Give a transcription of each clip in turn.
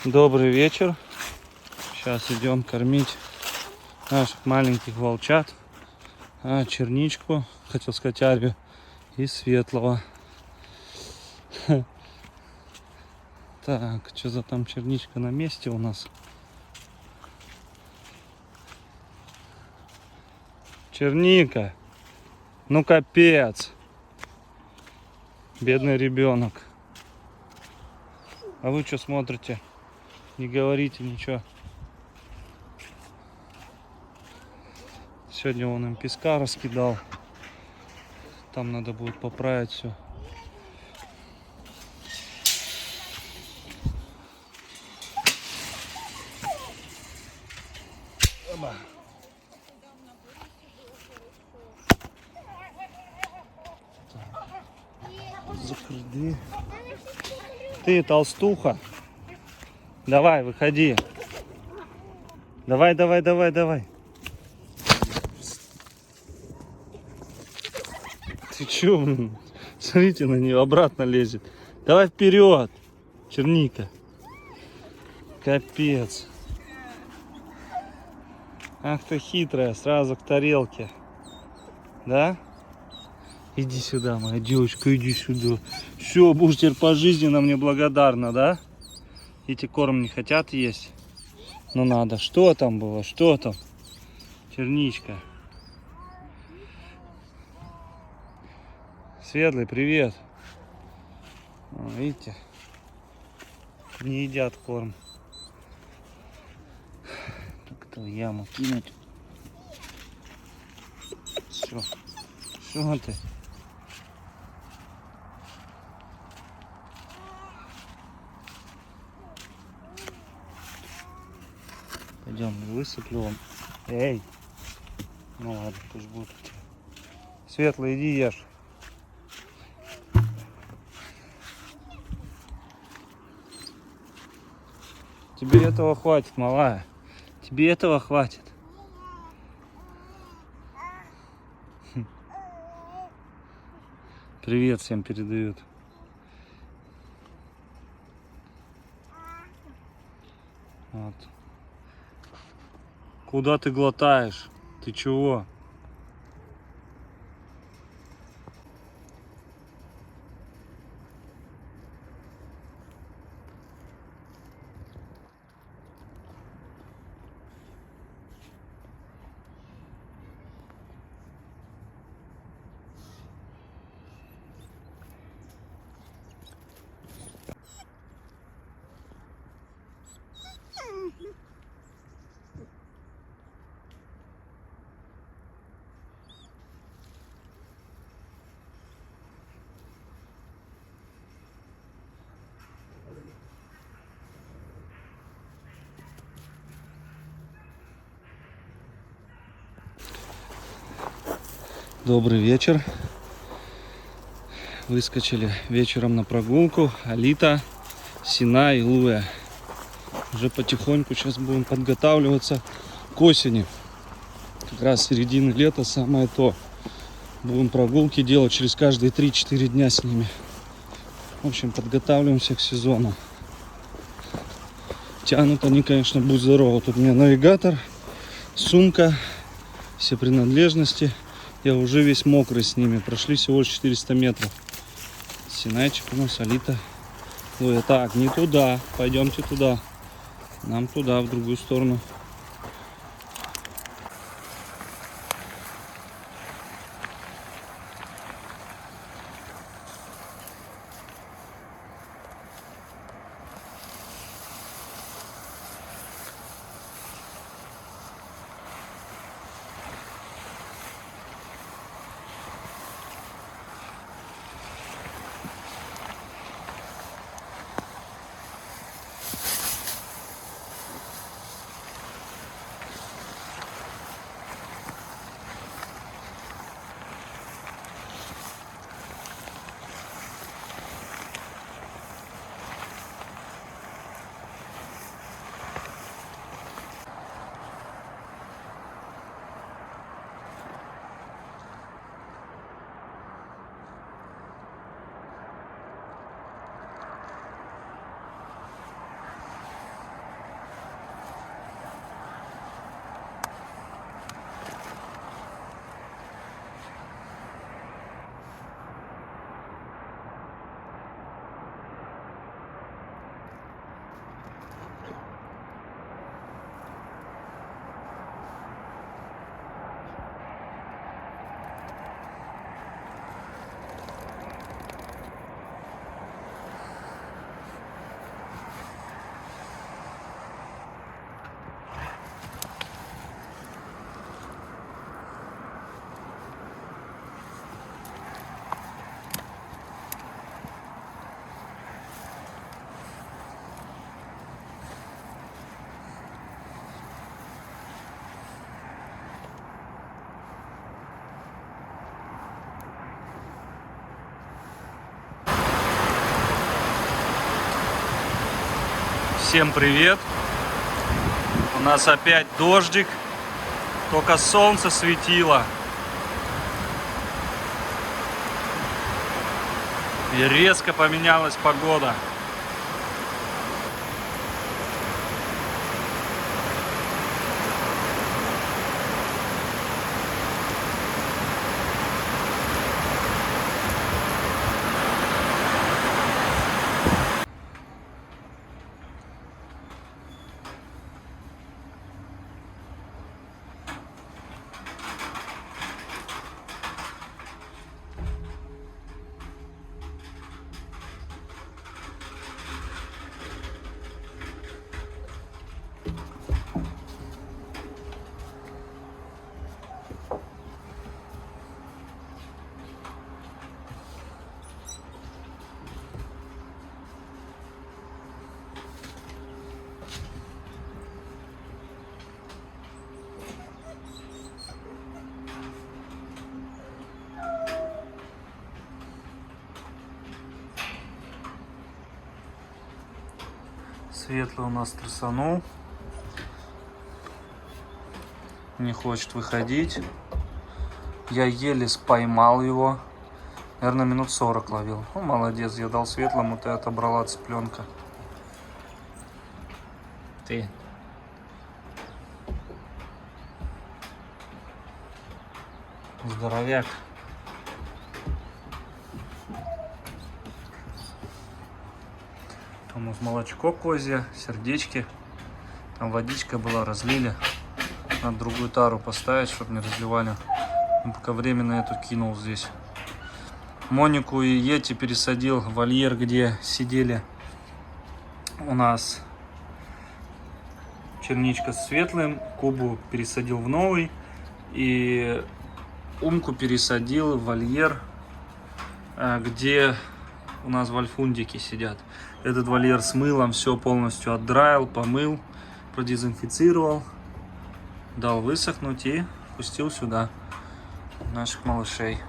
Добрый вечер. Сейчас идем кормить наших маленьких волчат. Черничку, хотел сказать Арию, и Светлого. Так, что за там черничка на месте у нас? Черника. Ну капец. Бедный ребенок. А вы что смотрите? Не говорите ничего. Сегодня он им песка раскидал. Там надо будет поправить все. Закрыть дверь. Ты толстуха. Давай, выходи. Давай. Ты чё, блин? Смотрите на нее, обратно лезет. Давай вперед, Черника. Капец. Ах ты хитрая, сразу к тарелке. Да? Иди сюда, моя девочка, иди сюда. Все, будешь теперь пожизненно мне благодарна, да? Эти корм не хотят есть. Ну надо. Что там было? Что там? Черничка. Светлый, привет. Видите? Не едят корм. Как-то в яму кинуть. Все. Что ты? Пойдем, высыплю вам. Эй! Ну ладно, пусть будет. Светлый, иди ешь. Тебе этого хватит, малая. Тебе этого хватит. Привет всем передают. Вот. Куда ты глотаешь? Ты чего? Добрый вечер. Выскочили вечером на прогулку. Алита, Сина и Луя. Уже потихоньку сейчас будем подготавливаться к осени. Как раз середина лета самое то. Будем прогулки делать через каждые 3-4 дня с ними. В общем, подготавливаемся к сезону. Тянут они, конечно, будь здорово. Тут у меня навигатор, сумка, все принадлежности. Я уже весь мокрый с ними. Прошли всего лишь 400 метров. Синайчик у нас, Алита. Ой, так, не туда. Пойдемте туда. Нам туда, в другую сторону. Всем привет! У нас опять дождик, только солнце светило. И резко поменялась погода. Светлый у нас трясанул. Не хочет выходить. Я еле поймал его. Наверное, минут 40 ловил. Ну, молодец, я дал Светлому, ты отобрала цыпленка. Ты. Здоровяк. Там у нас молочко козье, сердечки. Там водичка была, разлили. Надо другую тару поставить, чтобы не разливали. Он пока временно эту кинул здесь. Монику и Йети пересадил в вольер, где сидели у нас черничка с Светлым. Кубу пересадил в новый. И Умку пересадил в вольер, где у нас вольфундики сидят. Этот вольер с мылом все полностью отдраил, помыл, продезинфицировал, дал высохнуть и пустил сюда наших малышей.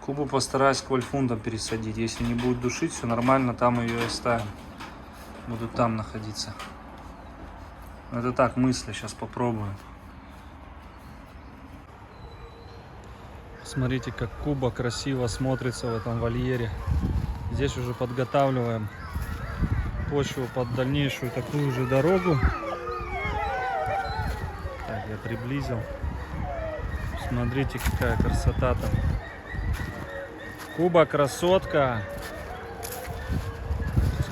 Кубу постараюсь к вольфундам пересадить. Если не будет душить, все нормально, там ее и оставим. Будут там находиться. Это так, мысли, сейчас попробую. Смотрите, как Куба красиво смотрится в этом вольере. Здесь уже подготавливаем почву под дальнейшую такую же дорогу. Так, я приблизил. Смотрите, какая красота-то. Куба красотка.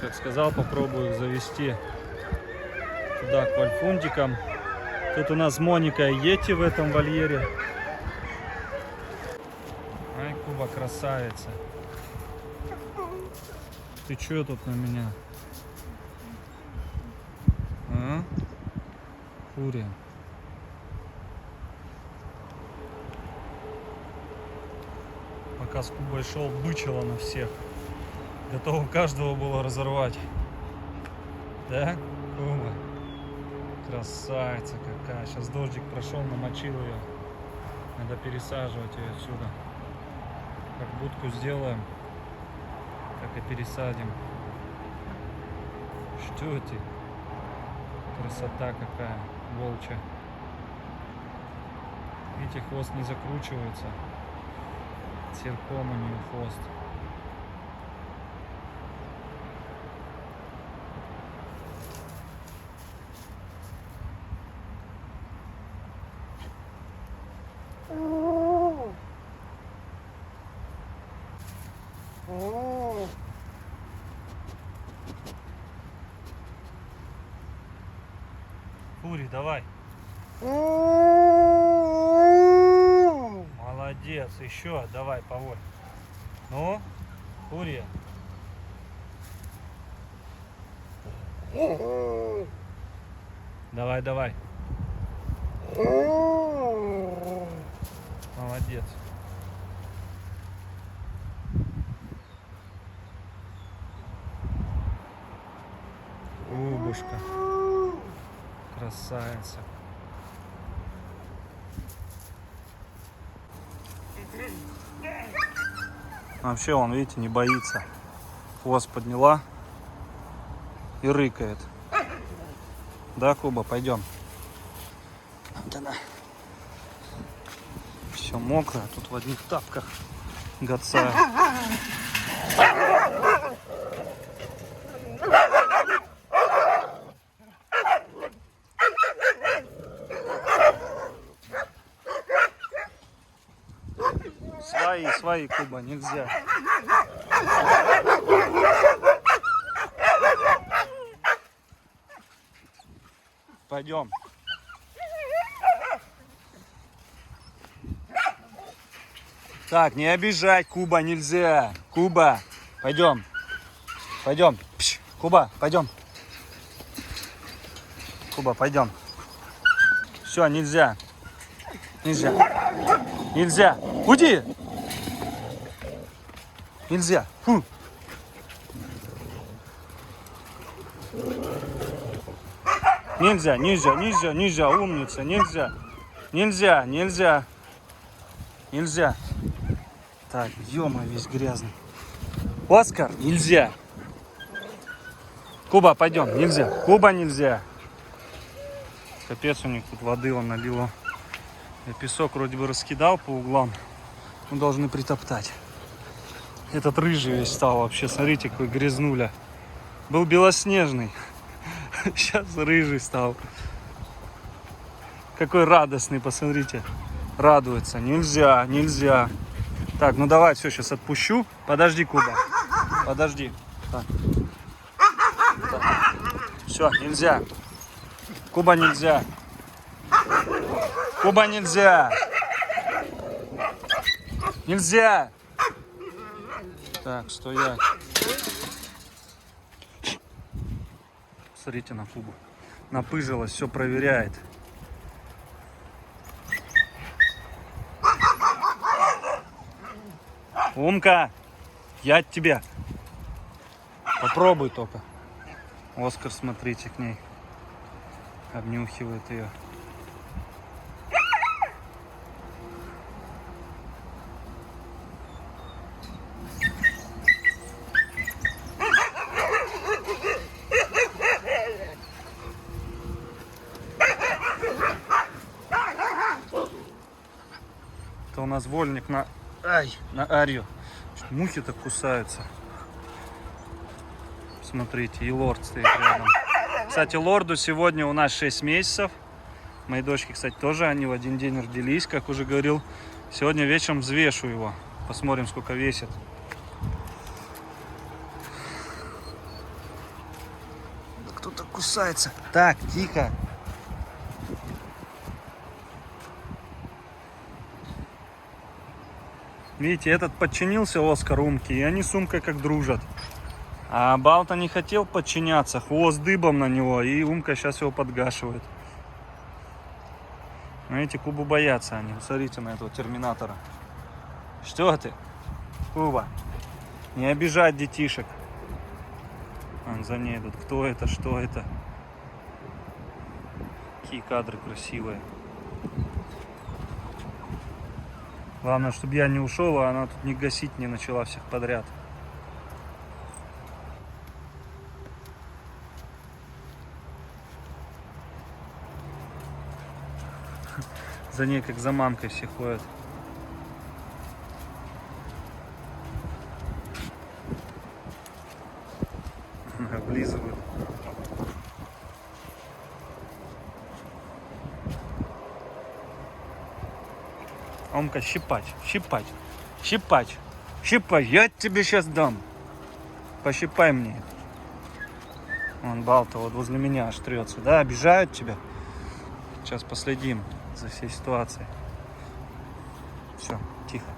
Как сказал, попробую их завести туда к вольфундикам. Тут у нас Моника и Йети в этом вольере. Ай, Куба красавица. Ты чё тут на меня? А? Фурия. Пока с Кубой шел, бычила на всех. Готова каждого было разорвать. Да, Куба? Красавица какая. Сейчас дождик прошел, намочил ее. Надо пересаживать ее отсюда. Как будку сделаем, как и пересадим. Что ты? Красота какая, волчья. Видите, хвост не закручивается. Цирком у нее хвост. Фури, давай. Молодец, еще, давай, поволь. Ну, Фурия. Давай, давай. Молодец. Кубушка. Красавица. Вообще он, видите, не боится. Хвост подняла и рыкает. Да, Куба, пойдем. Вот она. Все мокрое, тут в одних тапках гацаю. Свои, Куба, нельзя. Пойдем. Так, не обижать, Куба, нельзя. Куба, пойдем. Пойдем. Пш, Куба, пойдем. Куба, пойдем. Все, нельзя. Нельзя. Нельзя. Уйди. Нельзя. Фу. Нельзя, нельзя, нельзя, нельзя, умница, нельзя. Нельзя, нельзя. Нельзя. Так, ё-моё, весь грязный. Оскар, нельзя. Куба, пойдем, нельзя. Куба, нельзя. Капец, у них тут воды он налило. Я песок вроде бы раскидал по углам. Мы должны притоптать. Этот рыжий весь стал вообще. Смотрите, какой грязнуля. Был белоснежный. Сейчас рыжий стал. Какой радостный, посмотрите. Радуется. Нельзя, нельзя. Так, ну давай, все, сейчас отпущу. Подожди, Куба. Подожди. Так. Так. Все, нельзя. Куба, нельзя. Куба, нельзя. Нельзя. Так, стоять. Смотрите на Кубу. Напыжилась, все проверяет. Умка, я от тебя. Попробуй только. Оскар, смотрите, к ней. Обнюхивает ее. Это у нас вольник на арию. Мухи так кусаются. Смотрите, и лорд стоит рядом. Кстати, лорду сегодня у нас 6 месяцев. Мои дочки, кстати, тоже они в один день родились, как уже говорил. Сегодня вечером взвешу его. Посмотрим, сколько весит. Кто-то кусается. Так, тихо. Видите, этот подчинился Оскар Умке, и они с Умкой как дружат. А Балта не хотел подчиняться, хвост дыбом на него, и Умка сейчас его подгашивает. Видите, Кубу боятся они. Смотрите на этого терминатора. Что ты, Куба? Не обижать детишек. Вон за ней идут. Кто это, что это? Какие кадры красивые. Главное, чтобы я не ушел, а она тут не гасить не начала всех подряд. За ней, как за мамкой, все ходят. Облизывают. Омка, щипать, щипать, щипать, щипать. Я тебе сейчас дам. Пощипай мне. Вон Балта вот возле меня аж трется. Да, обижают тебя. Сейчас последим за всей ситуацией. Все, тихо.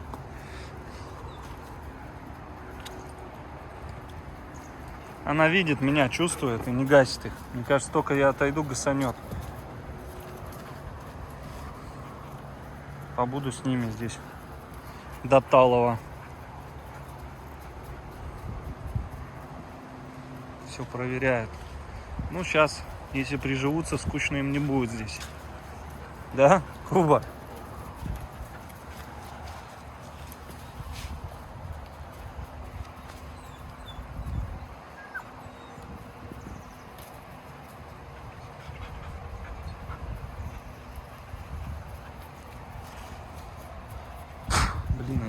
Она видит меня, чувствует и не гасит их. Мне кажется, только я отойду, гасанет. Побуду с ними здесь до талого. Все проверяют. Ну, сейчас, если приживутся, скучно им не будет здесь. Да, Куба?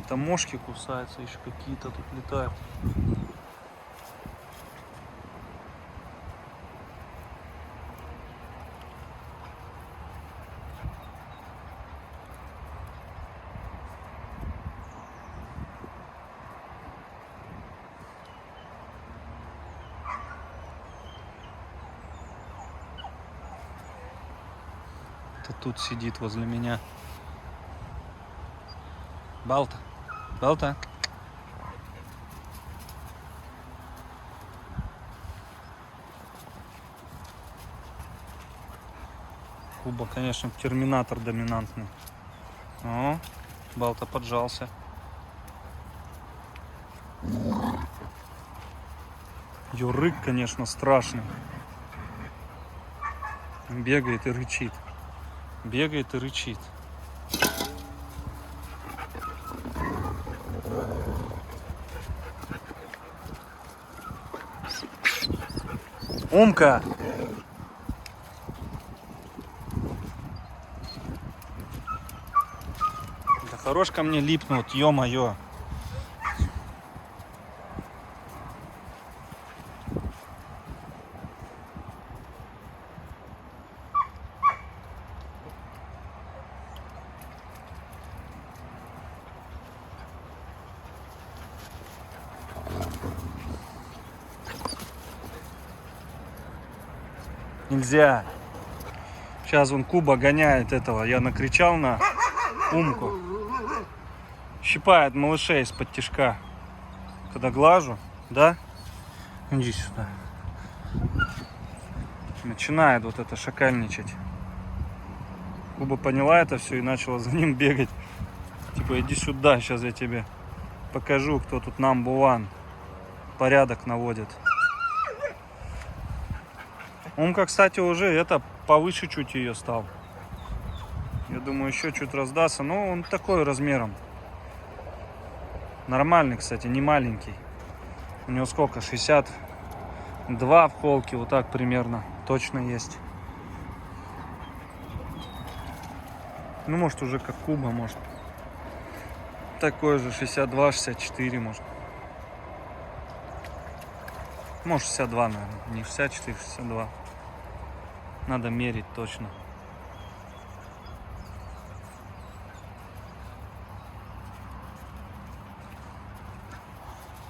Какие-то мошки кусаются, еще какие-то тут летают. Это тут сидит возле меня. Балта. Балта. Куба, конечно, терминатор доминантный. О, Балта поджался. Юрык, конечно, страшный. Бегает и рычит. Бегает и рычит. Умка! Да хорош ко мне липнуть, ё-моё. Нельзя. Сейчас вон Куба гоняет этого. Я накричал на Умку. Щипает малышей из-под тишка. Когда глажу, да? Иди сюда. Начинает вот это шакальничать. Куба поняла это все и начала за ним бегать. Типа, иди сюда, сейчас я тебе покажу, кто тут number one. Порядок наводит. Умка, кстати, уже это повыше чуть ее стал. Я думаю, еще чуть раздастся. Но он такой размером. Нормальный, кстати, не маленький. У него сколько? 62 в холке. Вот так примерно. Точно есть. Ну, может, уже как Куба, может. Такой же 62-64, может. Может, 62, наверное. Не 64, 62. Надо мерить точно.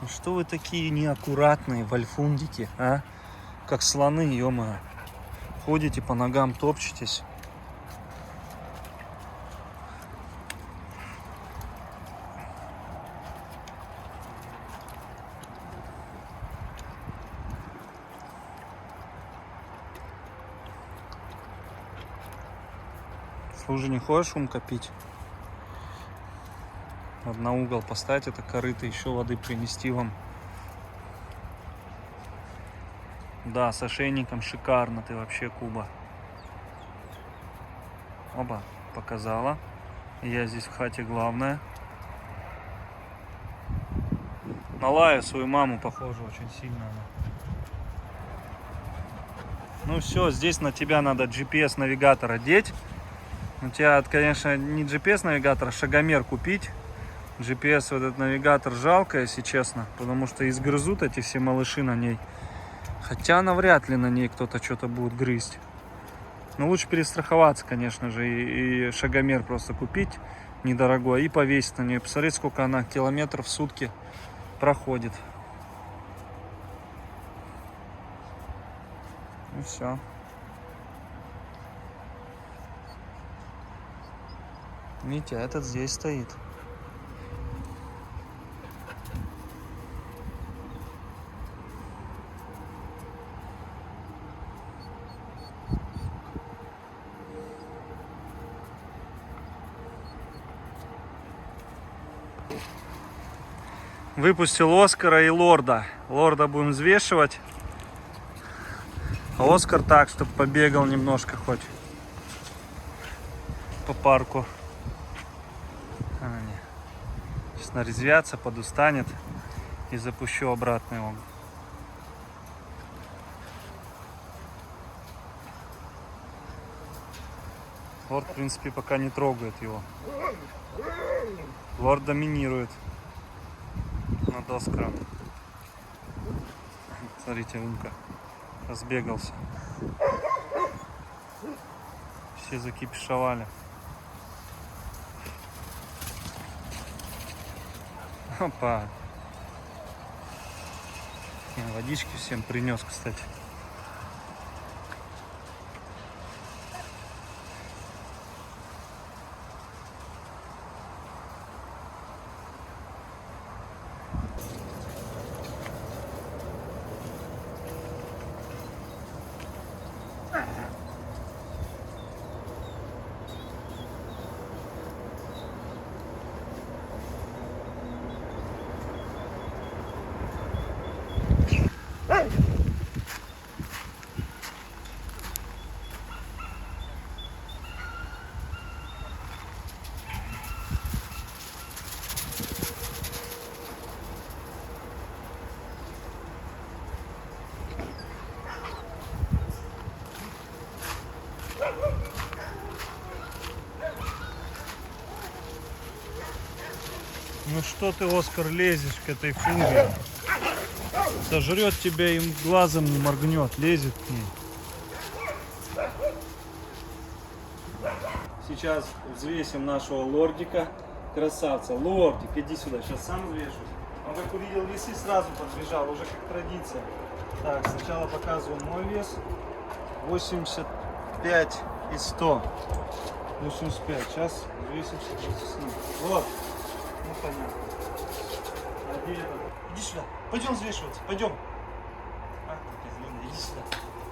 Ну что вы такие неаккуратные вальфундики, а? Как слоны, ё-моё. Ходите по ногам, топчетесь. Слушай, не хочешь Умка пить? Вот на угол поставить это корыто, еще воды принести вам. Да, с ошейником шикарно ты вообще, Куба. Оба, показала. Я здесь в хате главная. На Лаю, свою маму, похожа очень сильно она. Ну все, здесь на тебя надо GPS-навигатор одеть. У тебя, конечно, не GPS-навигатор, а шагомер купить. GPS, вот этот навигатор жалко, если честно, потому что изгрызут эти все малыши на ней. Хотя навряд ли на ней кто-то что-то будет грызть. Но лучше перестраховаться, конечно же, и шагомер просто купить недорогой и повесить на нее. Посмотреть, сколько она километров в сутки проходит. И все. Видите, а этот здесь стоит. Выпустил Оскара и Лорда. Лорда будем взвешивать. А Оскар так, чтобы побегал немножко хоть по парку. Сейчас нарезвятся, подустанет и запущу обратно его. Лорд, в принципе, пока не трогает его. Лорд доминирует над Оскаром. Смотрите, Умка разбегался. Все закипишевали. Опа. Водички всем принес, кстати. Ну что ты, Оскар, лезешь к этой фуре? Сожрет тебя и глазом не моргнет, лезет к ней. Сейчас взвесим нашего лордика, красавца. Лордик, иди сюда, сейчас сам взвешу. Он как увидел весы, сразу подбежал, уже как традиция. Так, сначала показываю мой вес. 85 и 100. 85. Сейчас взвесимся с ним. Вот. Ну понятно. А где это? Иди сюда. Пойдем взвешиваться. Пойдем. Ах, ты козленый. Иди сюда.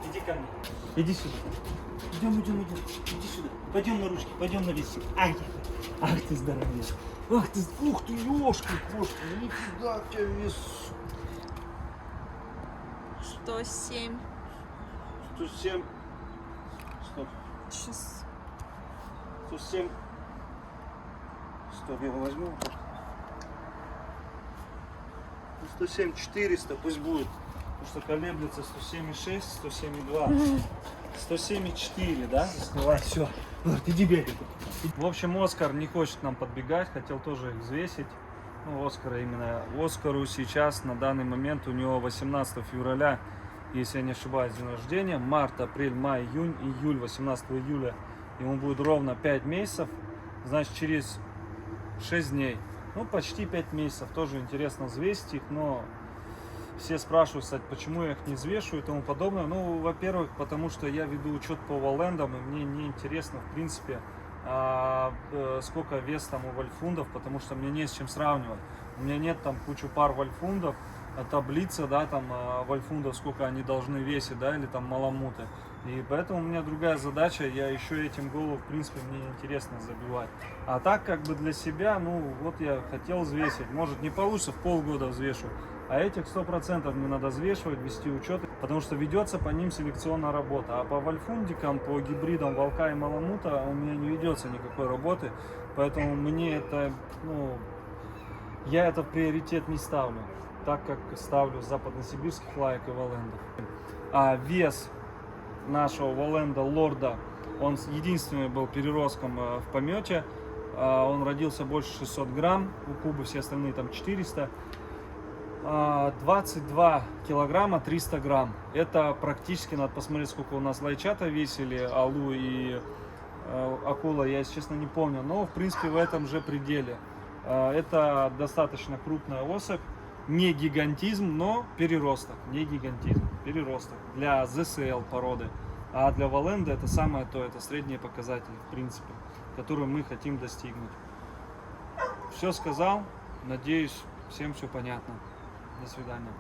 Иди ко мне. Иди сюда. Идем. Иди сюда. Пойдем на ручки. Пойдем на весы. Ах ты здоровец. Ах ты. Ух ты, ёшки-кошки. Нифига у тебя вес. 107. 107. Стоп. Сейчас. 107. Стоп, я его возьму. 107 400 пусть будет. Потому что колеблется 107,6, 107,2. 107,4, да? Давай, все. Иди бегай. В общем, Оскар не хочет нам подбегать, хотел тоже их взвесить. Ну, Оскара именно. Оскару сейчас, на данный момент, у него 18 февраля, если я не ошибаюсь, день рождения. Март, апрель, май, июнь, июль, 18 июля. Ему будет ровно 5 месяцев. Значит, через 6 дней. Ну, почти 5 месяцев. Тоже интересно взвесить их, но все спрашивают, кстати, почему я их не взвешиваю и тому подобное. Ну, во-первых, потому что я веду учет по валлендам, и мне не интересно, в принципе, сколько вес там у вальфундов, потому что мне не с чем сравнивать. У меня нет там кучу пар вальфундов, таблица, да, там вальфундов, сколько они должны весить, да, или там маламуты. И поэтому у меня другая задача, я еще этим голову, в принципе, мне интересно забивать. А так, как бы для себя, ну, вот я хотел взвесить, может не получится, в полгода взвешу. А этих 100% мне надо взвешивать, вести учет, потому что ведется по ним селекционная работа. А по вальфундикам, по гибридам волка и маламута у меня не ведется никакой работы. Поэтому мне это, ну, я это в приоритет не ставлю, так как ставлю западносибирских лаек и валлендов. А вес нашего валленда Лорда, он единственный был переростком в помете. Он родился больше 600 грамм, у Кубы все остальные там 400. 22 килограмма 300 грамм. Это практически, надо посмотреть, сколько у нас лайчата весили, алу и акула, я, если честно, не помню, но в принципе в этом же пределе. Это достаточно крупная особь, не гигантизм, но переросток, не гигантизм, переросток для ZCL породы. А для валленда это самое то, это средние показатели, в принципе, которые мы хотим достигнуть. Все сказал, надеюсь, всем все понятно. До свидания.